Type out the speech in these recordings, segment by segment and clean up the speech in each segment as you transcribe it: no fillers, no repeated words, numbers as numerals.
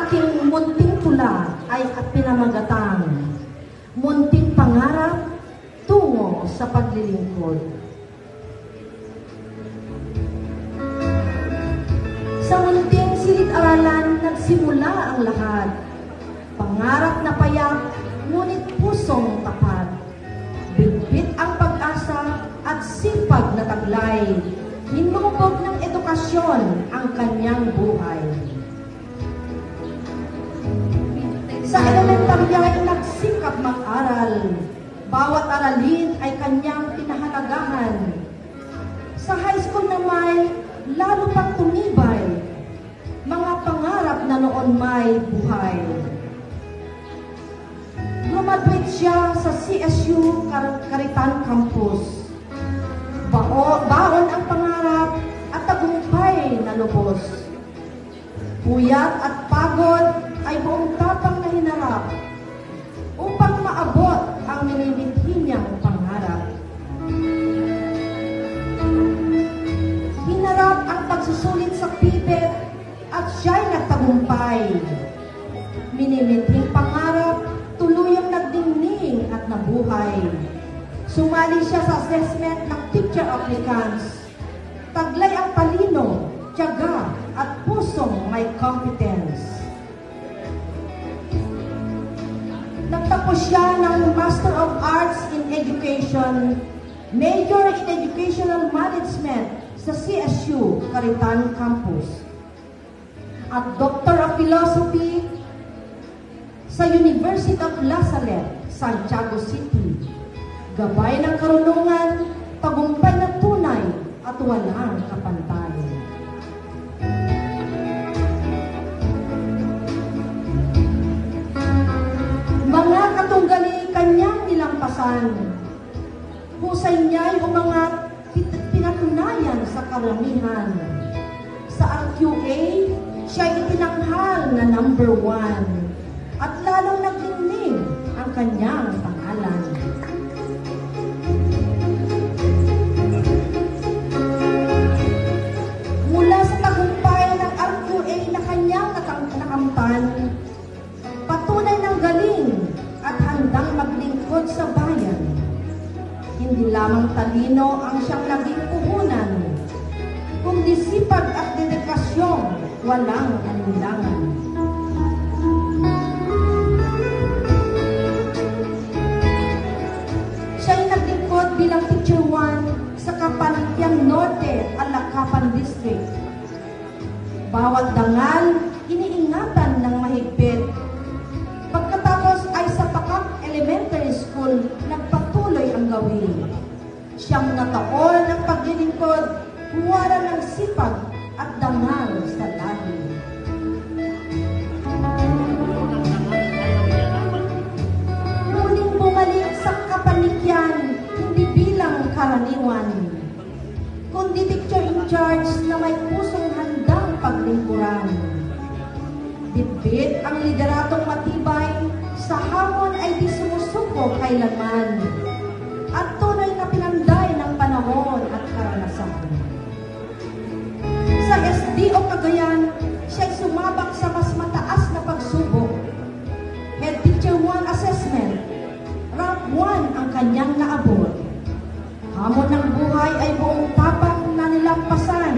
aking munting tula ay pinamagatang munting pangarap tungo sa paglilingkod. Sa munting silid-aralan nagsimula ang lahat. Pangarap na payak, ngunit pusong tapat. Bitbit ang pag-asa at sipag na taglay. Hinubog ng edukasyon ang kanyang buhay. Sa elementarya ay nagsikap mag-aral. Bawat aralin ay kanyang pinahalagahan. Sa high school naman, lalo pang tumibay. Mga pangarap na noon may buhay. Graduate siya sa CSU Caritan Campus. Baon ang pangarap at tagumpay na lubos. Puyat at pagod ay buong tapang na hinarap upang maabot ang nililithi niyang pangarap. Hinarap ang pagsusulit sa pibet at siya'y nagtagumpay. Minilithing pangarap, tuluyang nagdingning at nabuhay. Sumali siya sa assessment ng teacher applicants. Taglay ang talino, tiyaga at pusong may competence. Nagtapos siya ng Master of Arts in Education, Major in Educational Management sa CSU Caritan Campus, at Doctor of Philosophy sa University of La Salle, Santiago City. Gabay ng karunungan, tagumpay na tunay at walang kapantay. Mga katunggali kanyang nilampasan. Husay niya'y umangat, pinatunayan sa karamihan. Sa RQA, siya'y itinanghal na number 1 at lalong nagdingning ang kanyang pangalan. Mula sa tagumpay ng RQA na kanyang nakamtan, patunay ng galing at handang maglingkod sa bayan. Hindi lamang talino ang siyang naging puhunan, kundi sipag at dedikasyon walang alinlangan. Siya'y naglingkod bilang Teacher 1 sa Kapamilyan Norte, Alacapan District. Bawat dangal, iniingatan ng mahigpit. Pagkatapos ay sa Pakak Elementary School, nagpatuloy ang gawin. Siyang nataon ng paglilingkod, huwara ng sipag at dangal sa lahi. Muling bumalik sa Kapanikyan, hindi bilang karaniwan, kundi teacher in charge na may pusong handang paglingkuran. Bitbit ang lideratong matibay, sa hamon ay di sumusuko kailanman, at tunay na pinanday ng panahon at karanasan. Sa SDO Cagayan, siya'y sumabak sa mas mataas na pagsubok. Head Teacher 1 Assessment, rank 1 ang kanyang naabot. Hamon ng buhay ay buong tapang na nilampasan.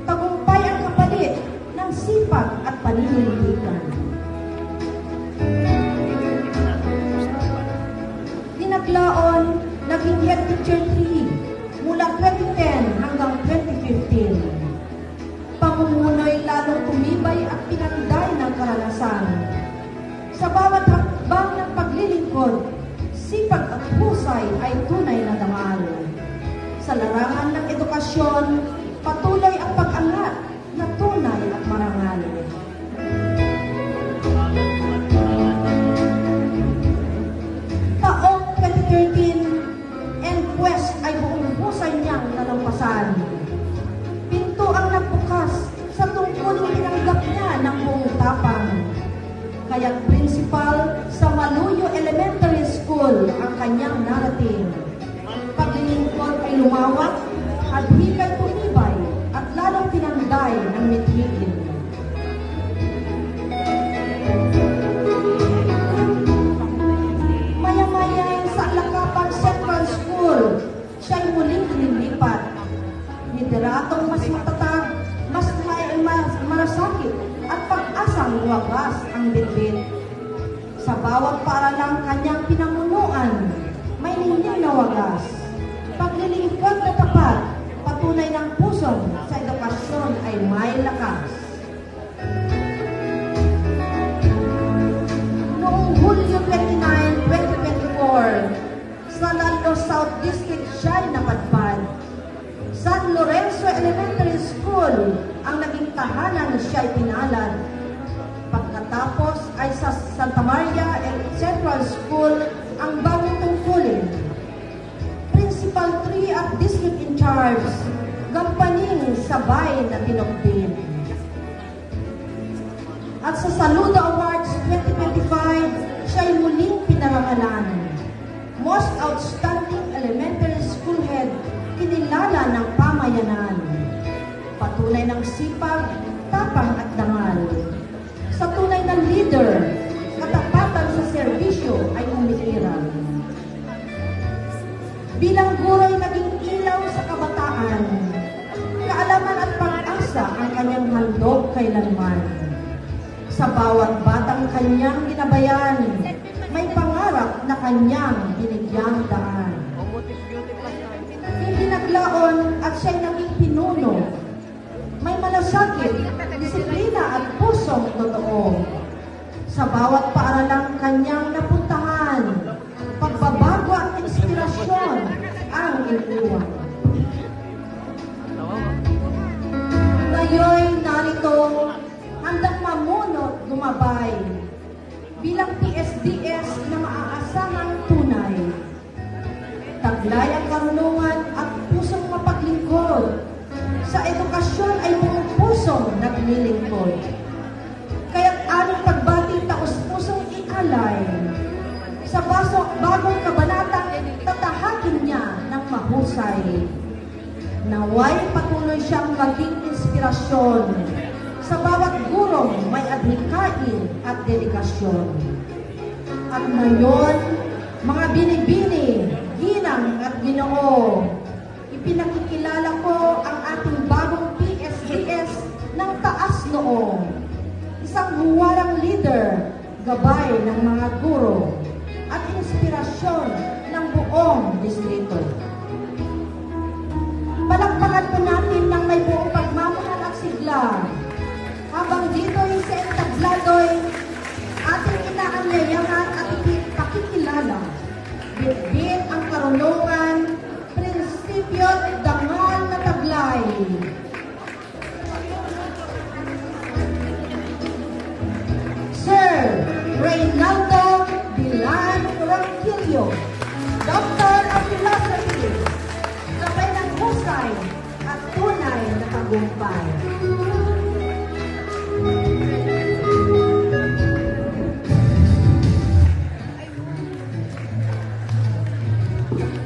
Tagumpay ang kapalit ng sipag at paninindigan. Dinaglaon, naging Head Teacher 3 mula 2010 hanggang 2015. Pamumunoy lalong tumibay at pinanday ng karanasan. Sa bawat hakbang ng paglilingkod, sipag at husay ay tunay na dangal. Sa larangan ng edukasyon, patuloy ang pag-angat na tunay at marangal. Taong 2013, NQuest ay buong husay niyang nalampasan. Pinto ang nagbukas sa tungkulin tinanggap niya ng buong tapang. Kaya't principal sa Maluyo Elementary School ang kanyang narating. Paglilingkod ay lumawak, hadhikay tumibay, at lalong pinanday ng mithiin. malasakit at pag-asang wagas ang bitbit. Sa bawat paaralang kanyang pinamunuan, may ningning na wagas. Paglilingkod na tapat, patunay ng puso sa edukasyon ay may lakas. Noong Hulyo 29, 2024, sa Lalo South District siya'y napadpad. San Lorenzo Elementary School ang naging tahanan siya'y pinalad. Pagkatapos ay sa Santa Maria Central School ang bagong tungkulin. Principal 3 at District in Charge, gampaning sabay na tinukdin. At sa Saludo Awards 2025, siya'y muling pinarangalan. Most Outstanding Elementary School Head, kinilala ng pamayanan. Patunay ng sipag, tapang at dangal. Sa tunay na leader, katapatan sa serbisyo ay umiiral. Bilang guro'y naging ilaw sa kabataan, kaalaman at pag-asa ang kanyang handog kailanman. Sa bawat batang kanyang ginabayan, may pangarap na kanyang binigyang daan. Hindi naglaon at siya'y naging pinuno. May malasakit, disiplina at pusong totoo. Sa bawat paaralang kanyang napuntahan, pagbabago at inspirasyon ang iniwan. Ngayon narito, handang mamunot gumabay bilang PSDS na maaasamang tunay. Taglay ang karunungan at pusong mapaglingkod. Sa edukasyon ay buong pusong naglilingkod. Kaya't aming pagbati taos-pusong ialay. Sa bagong kabanatang tatahakin niya ng mahusay. Naway patuloy siyang maging inspirasyon. Sa bawat gurong may adhikain at dedikasyon. At ngayon, mga binibini, ginang at ginoo, ipinakikilala ko ang ating bagong PSDS ng taas noo. Isang huwarang leader, gabay ng mga guro, at inspirasyon ng buong distrito. Palakpakan po natin ng may buong pagmamahal at sigla. Habang dito'y sa entablado'y ating inaanyayahan at ipakikilala. Bitbit ang karunungan, prinsipyo at dangal na taglay. Sir Reynaldo Dilan Ronquillo, Doctor of Philosophy, gabay ng husay at tunay na tagumpay.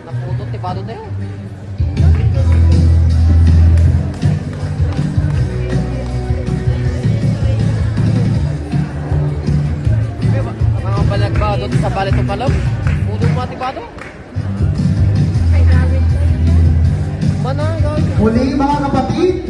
Naputot, tibado tayo. Mga balagbado sa balit ng palaw. Puto mga tibado. Mana, Muli mga kapatid,